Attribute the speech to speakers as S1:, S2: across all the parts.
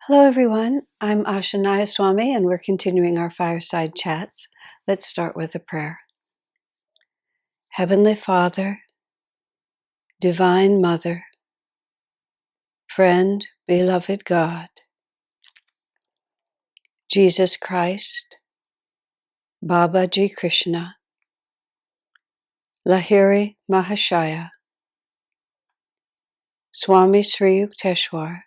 S1: Hello, everyone. I'm Asha Nayaswami, and we're continuing our fireside chats. Let's start with a prayer. Heavenly Father, Divine Mother, Friend, Beloved God, Jesus Christ, Babaji Krishna, Lahiri Mahashaya, Swami Sri Yukteswar,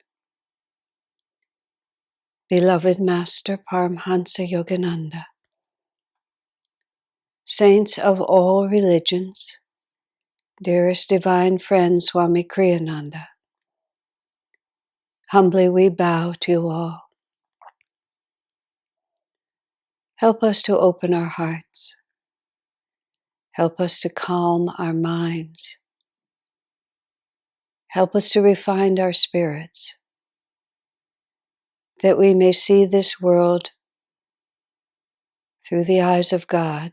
S1: Beloved Master Paramhansa Yogananda, Saints of all religions, dearest Divine Friend Swami Kriyananda, humbly we bow to you all. Help us to open our hearts. Help us to calm our minds. Help us to refine our spirits, that we may see this world through the eyes of God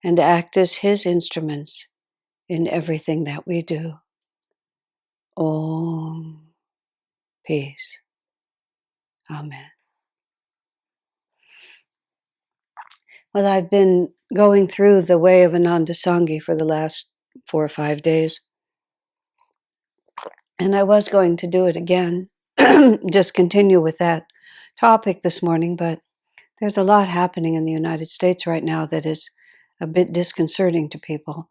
S1: and act as His instruments in everything that we do. Om. Peace. Amen. Well, I've been going through the way of Ananda Sanghi for the last 4 or 5 days. And I was going to do it again, just continue with that topic this morning, but there's a lot happening in the United States right now that is a bit disconcerting to people.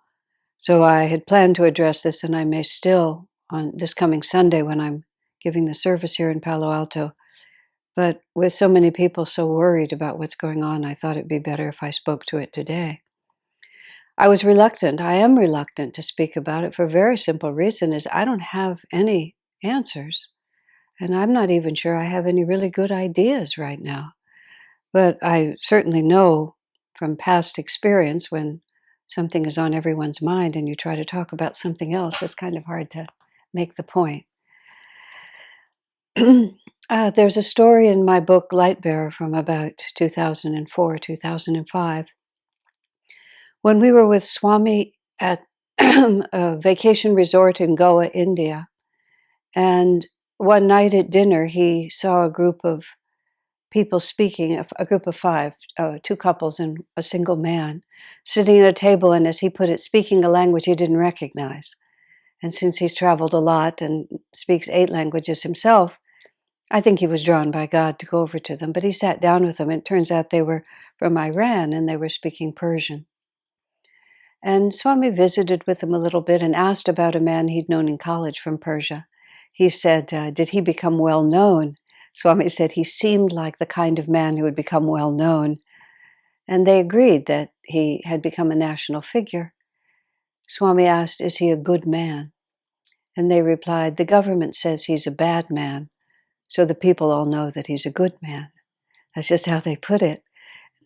S1: So I had planned to address this, and I may still on this coming Sunday when I'm giving the service here in Palo Alto. But with so many people so worried about what's going on, I thought it'd be better if I spoke to it today. I was reluctant. I am reluctant to speak about it for a very simple reason is I don't have any answers. And I'm not even sure I have any really good ideas right now. But I certainly know from past experience when something is on everyone's mind and you try to talk about something else, it's kind of hard to make the point. There's a story in my book, Lightbearer, from about 2004, 2005, when we were with Swami at a vacation resort in Goa, India. And one night at dinner, he saw a group of people speaking, a group of 5, 2 couples and a single man, sitting at a table, and as he put it, speaking a language he didn't recognize. And since he's traveled a lot and speaks 8 languages himself, I think he was drawn by God to go over to them. But he sat down with them, and it turns out they were from Iran, and they were speaking Persian. And Swami visited with them a little bit and asked about a man he'd known in college from Persia. He said, did he become well known? Swami said he seemed like the kind of man who would become well known. And they agreed that he had become a national figure. Swami asked, is he a good man? And they replied, the government says he's a bad man, so the people all know that he's a good man. That's just how they put it.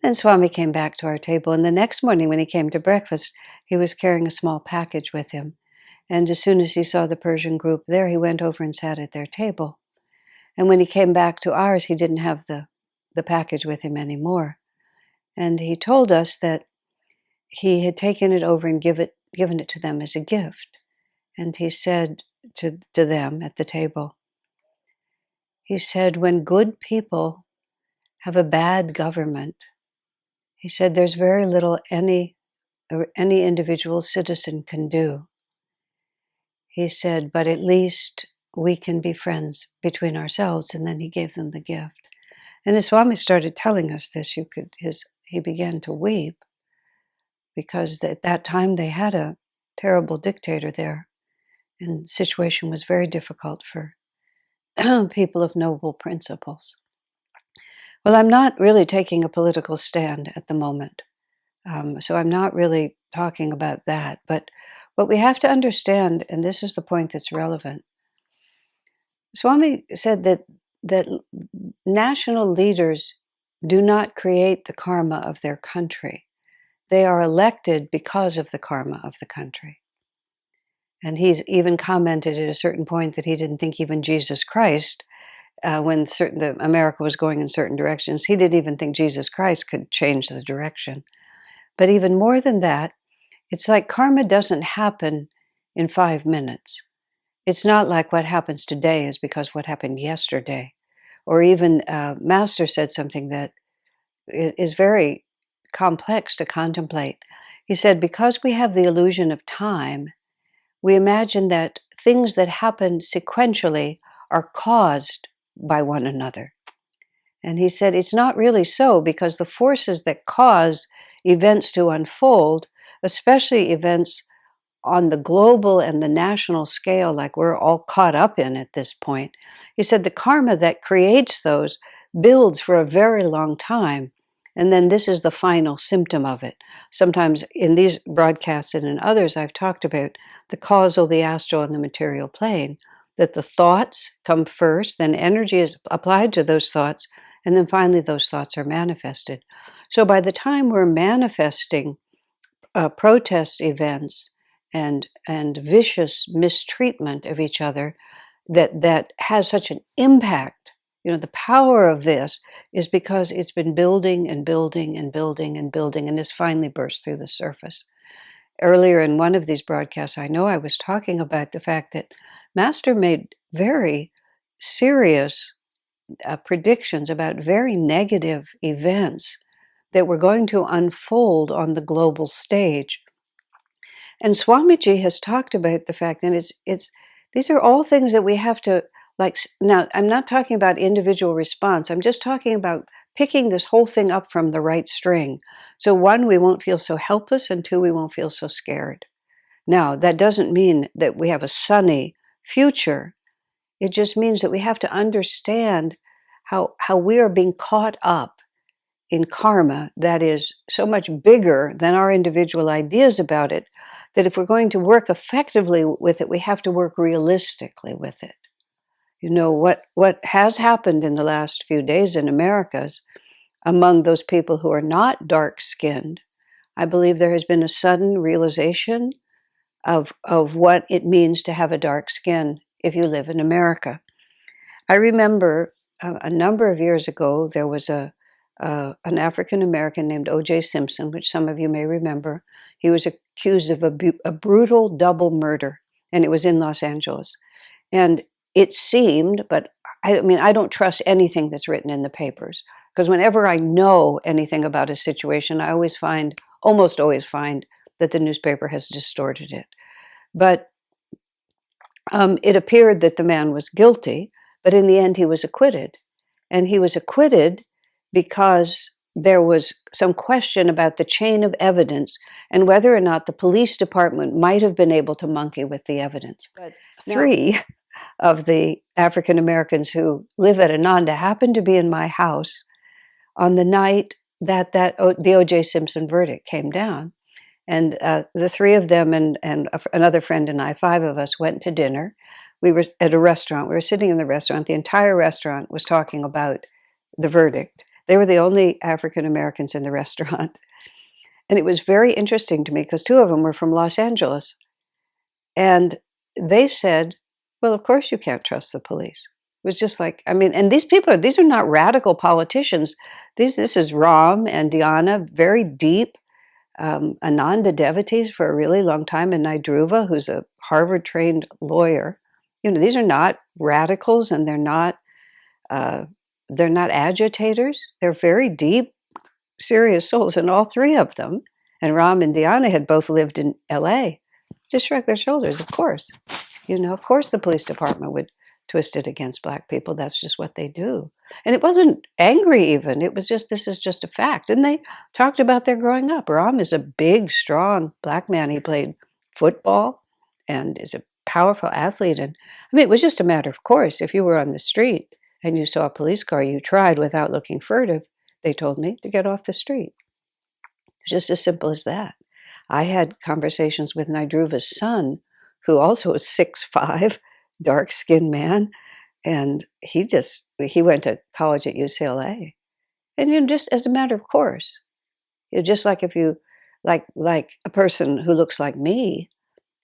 S1: Then Swami came back to our table, and the next morning when he came to breakfast, he was carrying a small package with him. And as soon as he saw the Persian group there, he went over and sat at their table. And when he came back to ours, he didn't have the package with him anymore. And he told us that he had taken it over and given it to them as a gift. And he said to them at the table, he said, when good people have a bad government, he said, there's very little any individual citizen can do. He said, but at least we can be friends between ourselves. And then he gave them the gift. And as Swami started telling us this, he began to weep because at that time they had a terrible dictator there. And the situation was very difficult for people of noble principles. Well, I'm not really taking a political stand at the moment. So I'm not really talking about that. But what we have to understand, and this is the point that's relevant, Swami said that national leaders do not create the karma of their country. They are elected because of the karma of the country. And he's even commented at a certain point that he didn't think even Jesus Christ, when America was going in certain directions, he didn't even think Jesus Christ could change the direction. But even more than that, it's like karma doesn't happen in 5 minutes. It's not like what happens today is because what happened yesterday. Or even Master said something that is very complex to contemplate. He said, because we have the illusion of time, we imagine that things that happen sequentially are caused by one another. And he said, it's not really so, because the forces that cause events to unfold, especially events on the global and the national scale, like we're all caught up in at this point, he said the karma that creates those builds for a very long time. And then this is the final symptom of it. Sometimes in these broadcasts and in others, I've talked about the causal, the astral, and the material plane, that the thoughts come first, then energy is applied to those thoughts, and then finally those thoughts are manifested. So by the time we're manifesting protest events and vicious mistreatment of each other that has such an impact. The power of this is because it's been building and building and building and building and has finally burst through the surface. Earlier in one of these broadcasts, I know I was talking about the fact that Master made very serious predictions about very negative events that were going to unfold on the global stage. And Swamiji has talked about the fact, and it's these are all things that we have to like. Now, I'm not talking about individual response. I'm just talking about picking this whole thing up from the right string. So one, we won't feel so helpless, and two, we won't feel so scared. Now, that doesn't mean that we have a sunny future. It just means that we have to understand how we are being caught up in karma that is so much bigger than our individual ideas about it, that if we're going to work effectively with it, we have to work realistically with it. What has happened in the last few days in Americas among those people who are not dark-skinned, I believe there has been a sudden realization of what it means to have a dark skin if you live in America. I remember a number of years ago, there was an African American named O.J. Simpson, which some of you may remember. He was accused of a brutal double murder, and it was in Los Angeles. And it seemed, but I mean, I don't trust anything that's written in the papers, because whenever I know anything about a situation, I almost always find that the newspaper has distorted it. But it appeared that the man was guilty, but in the end he was acquitted. And he was acquitted because there was some question about the chain of evidence and whether or not the police department might have been able to monkey with the evidence. But three of the African Americans who live at Ananda happened to be in my house on the night that the O.J. Simpson verdict came down. And the three of them and another friend and I, five of us, went to dinner. We were at a restaurant. We were sitting in the restaurant. The entire restaurant was talking about the verdict. They were the only African Americans in the restaurant. And it was very interesting to me because two of them were from Los Angeles. And they said, well, of course you can't trust the police. It was just like, I mean, and these are not radical politicians. This is Ram and Diana, very deep Ananda devotees for a really long time, and Naidruva, who's a Harvard-trained lawyer. These are not radicals, and they're not agitators. They're very deep, serious souls, and all three of them, and Ram and Diana had both lived in L.A., just shrugged their shoulders. Of course, of course the police department would twist it against Black people. That's just what they do. And it wasn't angry even. It was just, this is just a fact. And they talked about their growing up. Ram is a big, strong Black man. He played football and is a powerful athlete. And I mean, it was just a matter of course. If you were on the street and you saw a police car, you tried without looking furtive, they told me, to get off the street. Just as simple as that. I had conversations with Naidruva's son, who also was 6'5", dark-skinned man, and he went to college at UCLA. And just as a matter of course, just like if you, like a person who looks like me,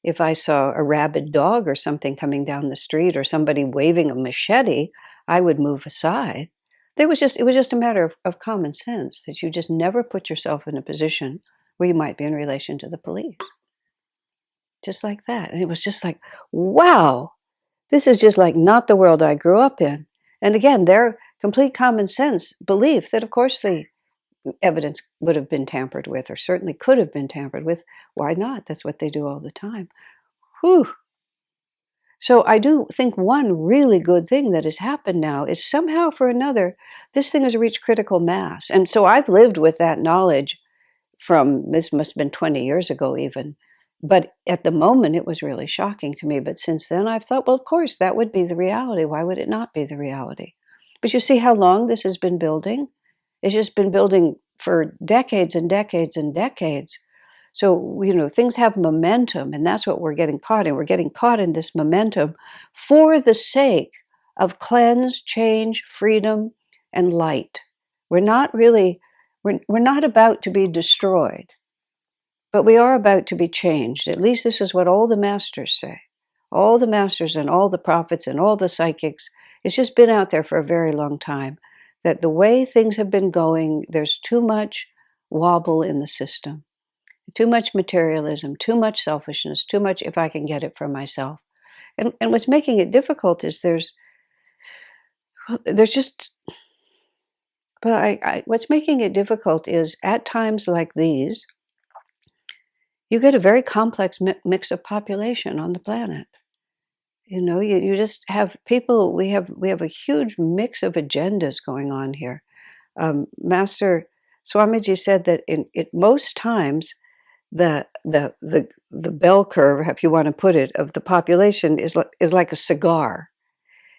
S1: if I saw a rabid dog or something coming down the street or somebody waving a machete, I would move aside. It was just a matter of common sense that you just never put yourself in a position where you might be in relation to the police. Just like that. And it was just like, wow, This is just like not the world I grew up in. And again, their complete common sense belief that, of course, the evidence would have been tampered with, or certainly could have been tampered with. Why not? That's what they do all the time. Whew. So I do think one really good thing that has happened now is somehow for another, this thing has reached critical mass. And so I've lived with that knowledge from, this must have been 20 years ago even. But at the moment, it was really shocking to me. But since then, I've thought, well, of course, that would be the reality. Why would it not be the reality? But you see how long this has been building? It's just been building for decades and decades and decades. So, things have momentum, and that's what we're getting caught in. We're getting caught in this momentum for the sake of cleanse, change, freedom, and light. We're not really, we're not about to be destroyed, but we are about to be changed. At least this is what all the masters say. All the masters and all the prophets and all the psychics, it's just been out there for a very long time that the way things have been going, there's too much wobble in the system. Too much materialism, too much selfishness, too much if I can get it for myself. And what's making it difficult is there's just, well, what's making it difficult is at times like these, you get a very complex mix of population on the planet. You just have people, we have a huge mix of agendas going on here. Master Swamiji said that in most times, the bell curve, if you want to put it, of the population is like a cigar.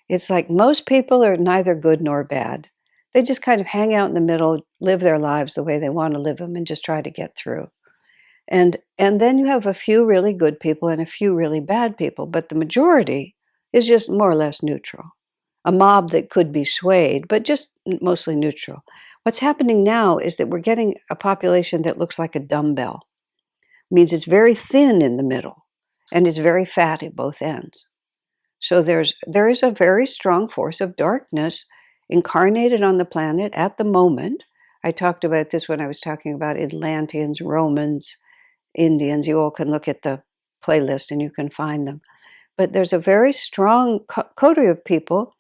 S1: It's like most people are neither good nor bad. They just kind of hang out in the middle, live their lives the way they want to live them, and just try to get through. And then you have a few really good people and a few really bad people, but the majority is just more or less neutral. A mob that could be swayed, but just mostly neutral. What's happening now is that we're getting a population that looks like a dumbbell. Means it's very thin in the middle and it's very fat at both ends. So there is a very strong force of darkness incarnated on the planet at the moment. I talked about this when I was talking about Atlanteans, Romans, Indians. You all can look at the playlist and you can find them. But there's a very strong coterie of people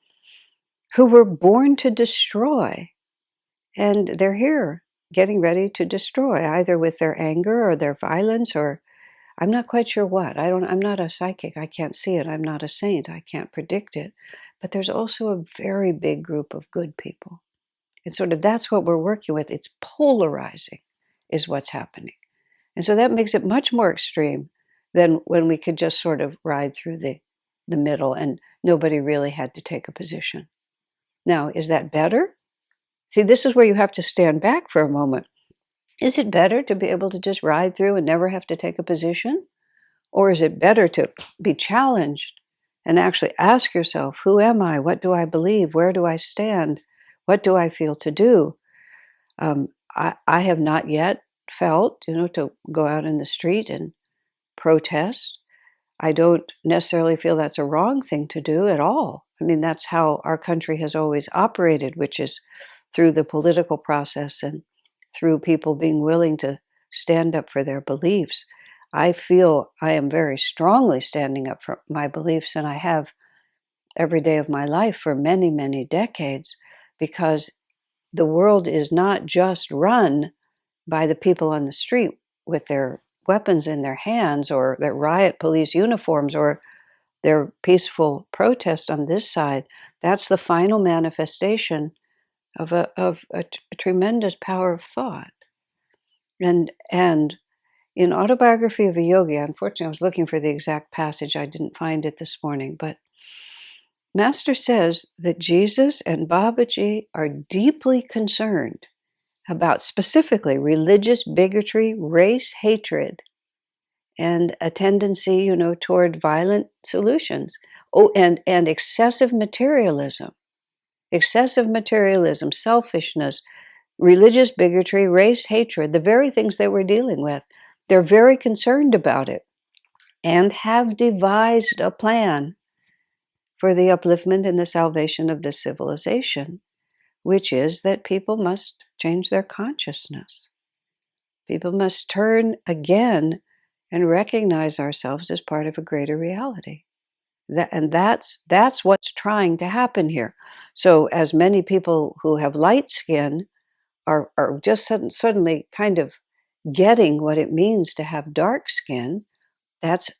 S1: who were born to destroy. And they're here getting ready to destroy, either with their anger or their violence, or I'm not quite sure what. I'm not a psychic. I can't see it. I'm not a saint. I can't predict it. But there's also a very big group of good people. And sort of that's what we're working with. It's polarizing is what's happening. And so that makes it much more extreme than when we could just sort of ride through the middle and nobody really had to take a position. Now, is that better? See, this is where you have to stand back for a moment. Is it better to be able to just ride through and never have to take a position? Or is it better to be challenged and actually ask yourself, who am I? What do I believe? Where do I stand? What do I feel to do? I have not yet felt, to go out in the street and protest. I don't necessarily feel that's a wrong thing to do at all. I mean, that's how our country has always operated, which is through the political process and through people being willing to stand up for their beliefs. I feel I am very strongly standing up for my beliefs, and I have every day of my life for many, many decades, because the world is not just run by the people on the street with their weapons in their hands or their riot police uniforms or their peaceful protest on this side. That's the final manifestation of a tremendous power of thought. And in Autobiography of a Yogi, unfortunately, I was looking for the exact passage. I didn't find it this morning, but Master says that Jesus and Babaji are deeply concerned about specifically religious bigotry, race hatred, and a tendency, toward violent solutions. Oh, and excessive materialism, selfishness, religious bigotry, race hatred, the very things that we're dealing with. They're very concerned about it and have devised a plan for the upliftment and the salvation of this civilization, which is that people must change their consciousness. People must turn again and recognize ourselves as part of a greater reality. That's what's trying to happen here. So as many people who have light skin are just suddenly kind of getting what it means to have dark skin, that's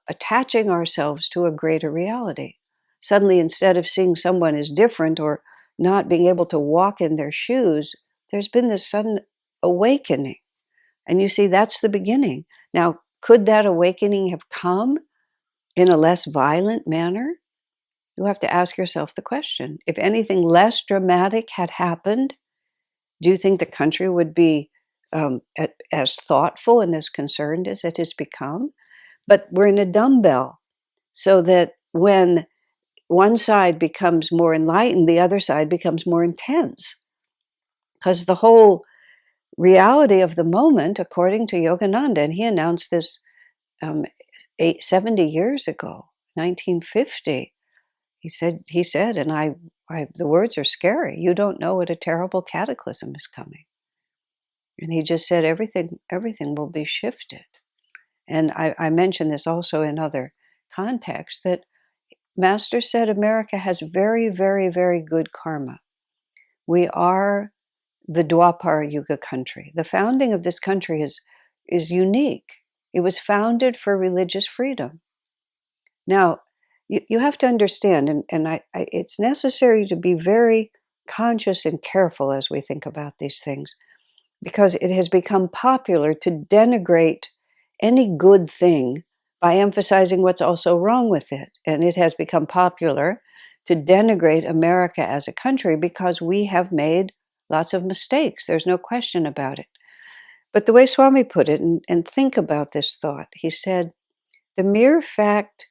S1: attaching ourselves to a greater reality. Suddenly, instead of seeing someone as different or not being able to walk in their shoes, there's been this sudden awakening. And you see, that's the beginning. Now, could that awakening have come in a less violent manner? You have to ask yourself the question. If anything less dramatic had happened, do you think the country would be as thoughtful and as concerned as it has become? But we're in a dumbbell, so that when one side becomes more enlightened, the other side becomes more intense. Because the whole reality of the moment, according to Yogananda, and he announced this 70 years ago, 1950, he said, and the words are scary. You don't know what a terrible cataclysm is coming. And he just said everything will be shifted. And I mentioned this also in other contexts, that Master said America has very, very, very good karma. We are the Dwapara Yuga country. The founding of this country is unique. It was founded for religious freedom. Now, you have to understand, and it's necessary to be very conscious and careful as we think about these things, because it has become popular to denigrate any good thing by emphasizing what's also wrong with it. And it has become popular to denigrate America as a country because we have made lots of mistakes. There's no question about it. But the way Swami put it, and think about this thought, he said, the mere fact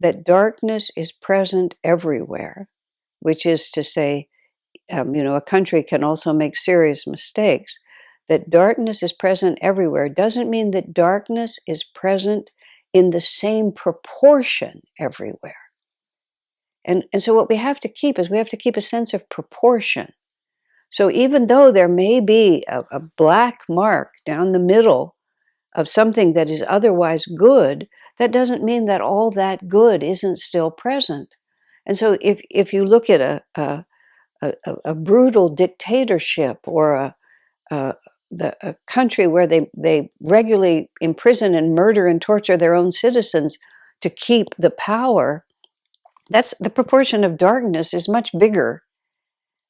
S1: that darkness is present everywhere, which is to say, a country can also make serious mistakes. That darkness is present everywhere doesn't mean that darkness is present in the same proportion everywhere. And so what we have to keep is we have to keep a sense of proportion. So even though there may be a black mark down the middle of something that is otherwise good, that doesn't mean that all that good isn't still present. And so if you look at a brutal dictatorship or a country where they regularly imprison and murder and torture their own citizens to keep the power, that's the proportion of darkness is much bigger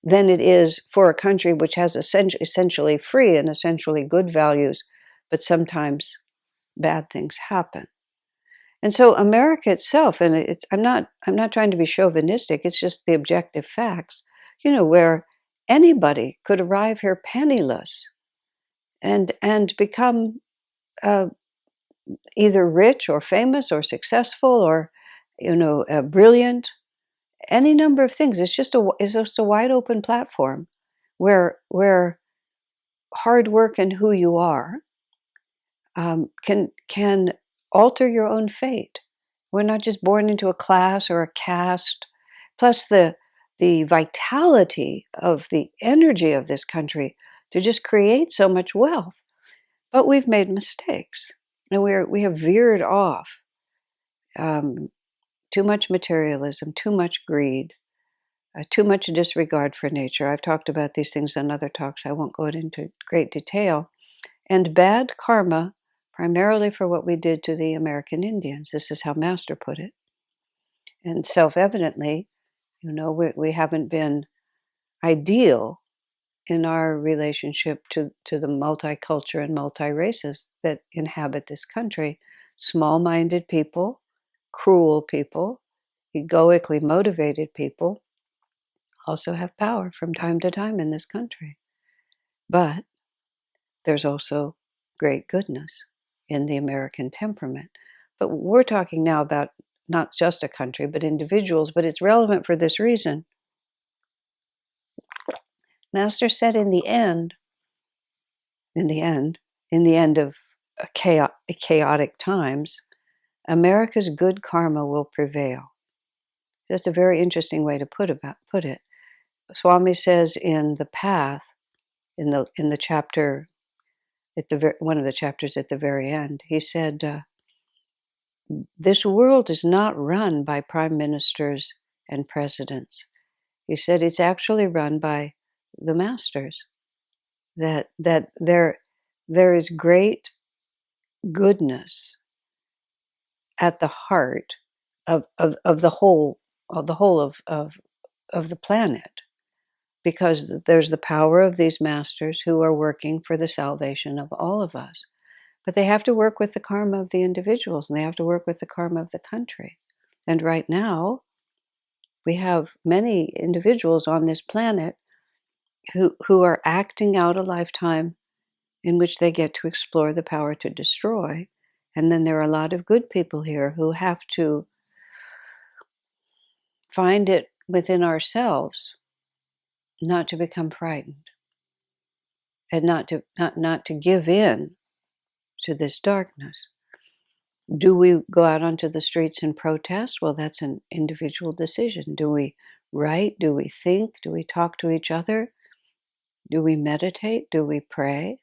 S1: than it is for a country which has essentially free and essentially good values, but sometimes bad things happen. And so America itself, and I'm not trying to be chauvinistic, it's just the objective facts, where anybody could arrive here penniless and become either rich or famous or successful or brilliant, any number of things. It's just a wide open platform where hard work and who you are can alter your own fate. We're not just born into a class or a caste. Plus the vitality of the energy of this country to just create so much wealth. But we've made mistakes, and we have veered off. Too much materialism, too much greed, too much disregard for nature. I've talked about these things in other talks. I won't go into great detail. And bad karma, primarily for what we did to the American Indians. This is how Master put it. And self-evidently, we haven't been ideal in our relationship to the multicultural and multi-races that inhabit this country. Small-minded people, cruel people, egoically motivated people also have power from time to time in this country. But there's also great goodness in the American temperament. But we're talking now about not just a country, but individuals, but it's relevant for this reason. Master said in the end of chaotic times, America's good karma will prevail. That's a very interesting way to put it. Swami says in the Path, in the chapter one of the chapters at the very end, he said, this world is not run by prime ministers and presidents. He said it's actually run by the masters. That there is great goodness at the heart of the whole of the planet, because there's the power of these masters who are working for the salvation of all of us. But they have to work with the karma of the individuals, and they have to work with the karma of the country. And right now, we have many individuals on this planet who are acting out a lifetime in which they get to explore the power to destroy. And then there are a lot of good people here who have to find it within ourselves not to become frightened and not to give in to this darkness. Do we go out onto the streets and protest? Well, that's an individual decision. Do we write? Do we think? Do we talk to each other? Do we meditate? Do we pray?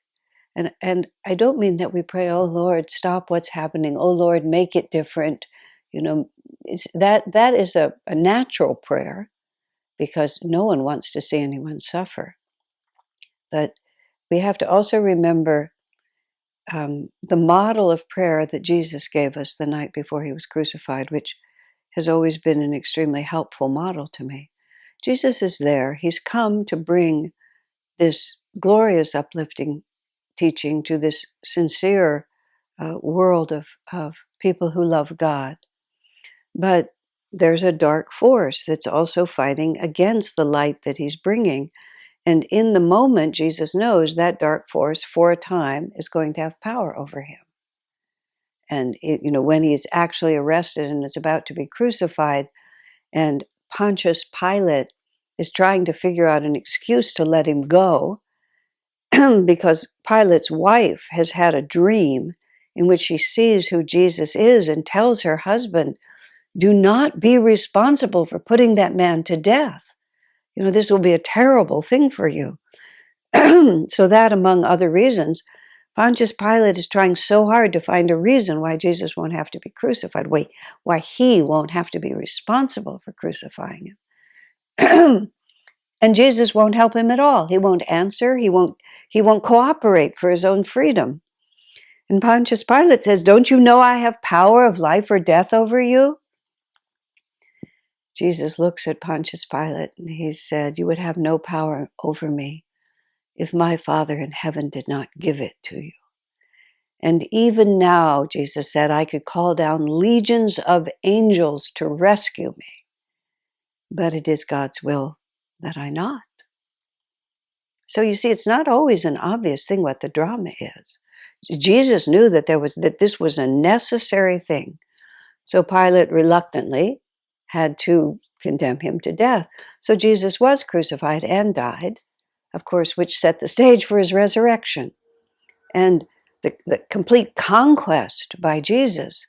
S1: And I don't mean that we pray, oh Lord, stop what's happening. Oh Lord, make it different. That is a natural prayer, because no one wants to see anyone suffer. But we have to also remember the model of prayer that Jesus gave us the night before he was crucified, which has always been an extremely helpful model to me. Jesus is there. He's come to bring this glorious, uplifting teaching to this sincere world of people who love God. But there's a dark force that's also fighting against the light that he's bringing. And in the moment, Jesus knows that dark force, for a time, is going to have power over him. And when he's actually arrested and is about to be crucified, and Pontius Pilate is trying to figure out an excuse to let him go, because Pilate's wife has had a dream in which she sees who Jesus is and tells her husband, do not be responsible for putting that man to death. This will be a terrible thing for you. So that, among other reasons, Pontius Pilate is trying so hard to find a reason why Jesus won't have to be crucified, why he won't have to be responsible for crucifying him. And Jesus won't help him at all. He won't answer. He won't cooperate for his own freedom. And Pontius Pilate says, don't you know I have power of life or death over you? Jesus looks at Pontius Pilate and he said, you would have no power over me if my Father in heaven did not give it to you. And even now, Jesus said, I could call down legions of angels to rescue me, but it is God's will that I not. So you see, it's not always an obvious thing what the drama is. Jesus knew that this was a necessary thing. So Pilate reluctantly had to condemn him to death. So Jesus was crucified and died, of course, which set the stage for his resurrection. And the complete conquest by Jesus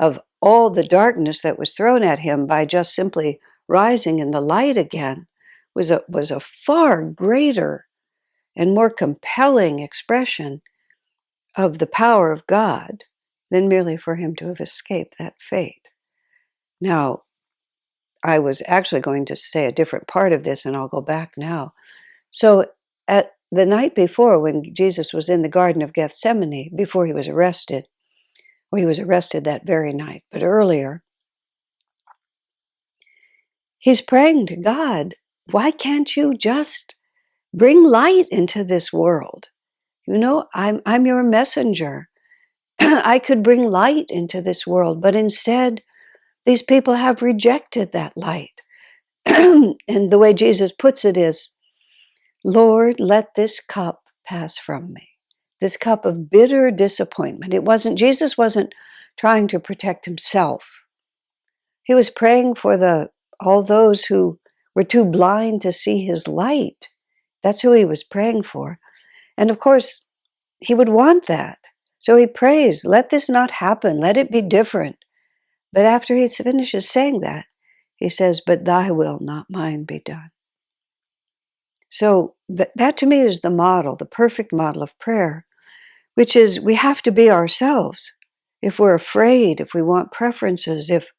S1: of all the darkness that was thrown at him by just simply rising in the light again was a far greater and more compelling expression of the power of God than merely for him to have escaped that fate. Now, I was actually going to say a different part of this, and I'll go back now. So at the night before, when Jesus was in the Garden of Gethsemane, before he was arrested, he was arrested that very night, but earlier, he's praying to God, why can't you just bring light into this world? I'm your messenger. I could bring light into this world, but instead, these people have rejected that light. And the way Jesus puts it is, Lord, let this cup pass from me. This cup of bitter disappointment. Jesus wasn't trying to protect himself. He was praying for all those who were too blind to see his light. That's who he was praying for. And of course, he would want that. So he prays, let this not happen. Let it be different. But after he finishes saying that, he says, but thy will, not mine, be done. So that to me is the model, the perfect model of prayer, which is we have to be ourselves. If we're afraid, if we want preferences, if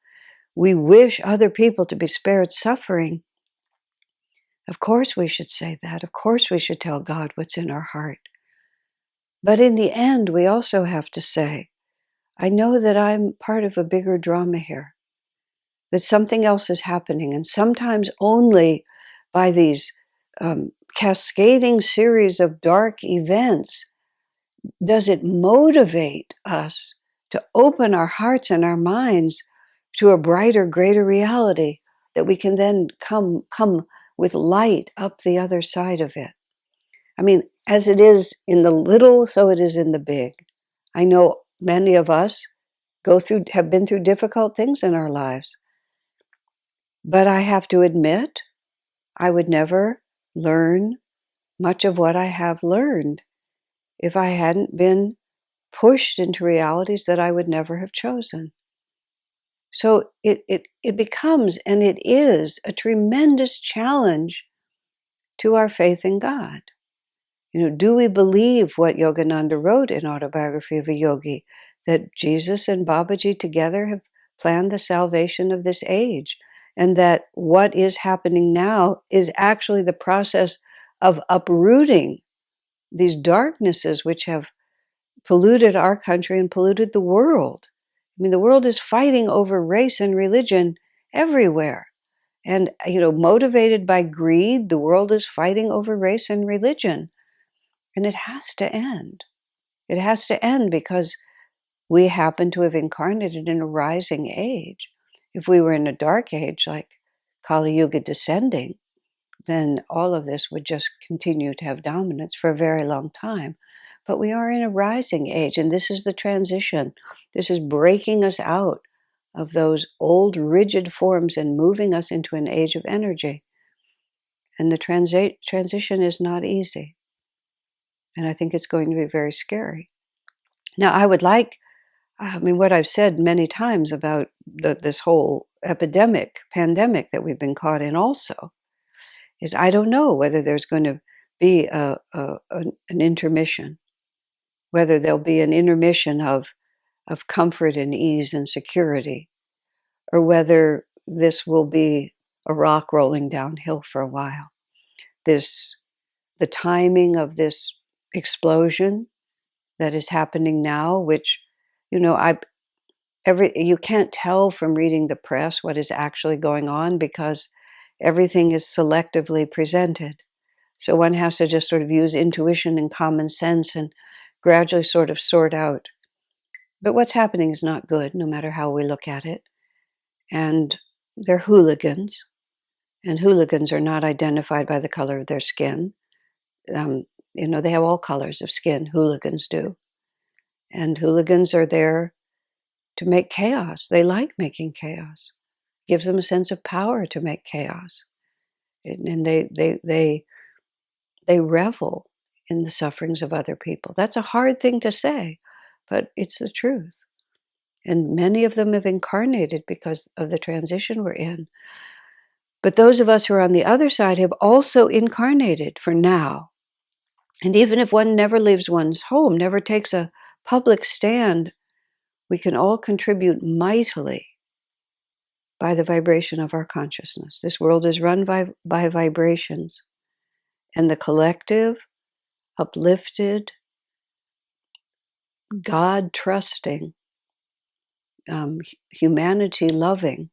S1: we wish other people to be spared suffering, of course we should say that. Of course we should tell God what's in our heart. But in the end, we also have to say, I know that I'm part of a bigger drama here, that something else is happening, and sometimes only by these cascading series of dark events does it motivate us to open our hearts and our minds to a brighter, greater reality that we can then come with light up the other side of it. I mean, as it is in the little, so it is in the big. I know many of us have been through difficult things in our lives. But I have to admit, I would never learn much of what I have learned if I hadn't been pushed into realities that I would never have chosen. So it becomes, and it is, a tremendous challenge to our faith in God. Do we believe what Yogananda wrote in Autobiography of a Yogi, that Jesus and Babaji together have planned the salvation of this age, and that what is happening now is actually the process of uprooting these darknesses which have polluted our country and polluted the world? I mean, the world is fighting over race and religion everywhere. And, motivated by greed, the world is fighting over race and religion. And it has to end. It has to end because we happen to have incarnated in a rising age. If we were in a dark age, like Kali Yuga descending, then all of this would just continue to have dominance for a very long time. But we are in a rising age, and this is the transition. This is breaking us out of those old rigid forms and moving us into an age of energy. And the transition is not easy. And I think it's going to be very scary. Now, what I've said many times about this whole pandemic that we've been caught in also, is I don't know whether there's going to be an intermission, whether there'll be an intermission of comfort and ease and security, or whether this will be a rock rolling downhill for a while. The timing of this explosion that is happening now, which, you can't tell from reading the press what is actually going on because everything is selectively presented. So one has to just sort of use intuition and common sense and gradually sort of sort out. But what's happening is not good, no matter how we look at it. And they're hooligans, and hooligans are not identified by the color of their skin. They have all colors of skin, hooligans do. And hooligans are there to make chaos. They like making chaos. It gives them a sense of power to make chaos. And they revel in the sufferings of other people. That's a hard thing to say, but it's the truth. And many of them have incarnated because of the transition we're in. But those of us who are on the other side have also incarnated for now. And even if one never leaves one's home, never takes a public stand, we can all contribute mightily by the vibration of our consciousness. This world is run by vibrations. And the collective, uplifted, God trusting, humanity loving,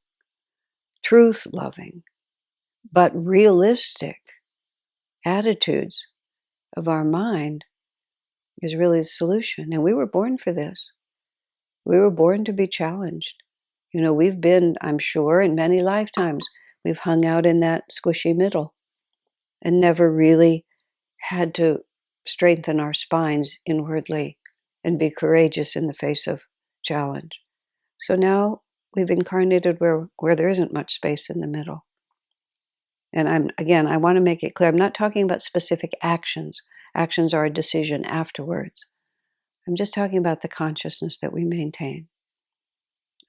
S1: truth loving, but realistic attitudes of our mind is really the solution. And we were born for this. We were born to be challenged. We've been, I'm sure, in many lifetimes, we've hung out in that squishy middle and never really had to strengthen our spines inwardly and be courageous in the face of challenge. So now we've incarnated where there isn't much space in the middle. And I want to make it clear, I'm not talking about specific actions. Actions are a decision afterwards. I'm just talking about the consciousness that we maintain.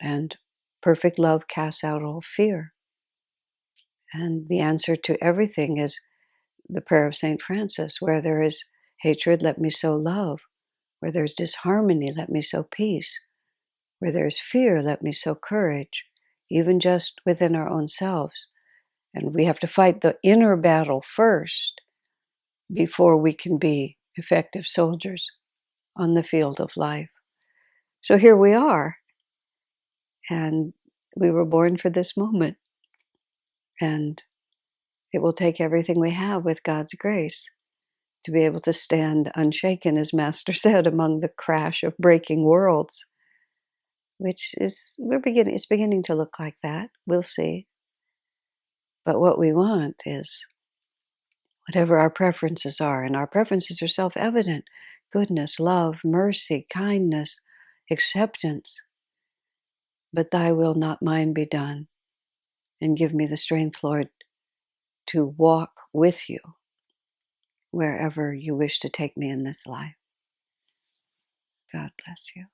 S1: And perfect love casts out all fear. And the answer to everything is the prayer of St. Francis, where there is hatred, let me sow love. Where there's disharmony, let me sow peace. Where there's fear, let me sow courage, even just within our own selves. And we have to fight the inner battle first before we can be effective soldiers on the field of life. So here we are, and we were born for this moment. And it will take everything we have with God's grace to be able to stand unshaken, as Master said, among the crash of breaking worlds, which is, it's beginning to look like that. We'll see. But what we want is whatever our preferences are, and our preferences are self-evident: goodness, love, mercy, kindness, acceptance. But thy will, not mine, be done. And give me the strength, Lord, to walk with you wherever you wish to take me in this life. God bless you.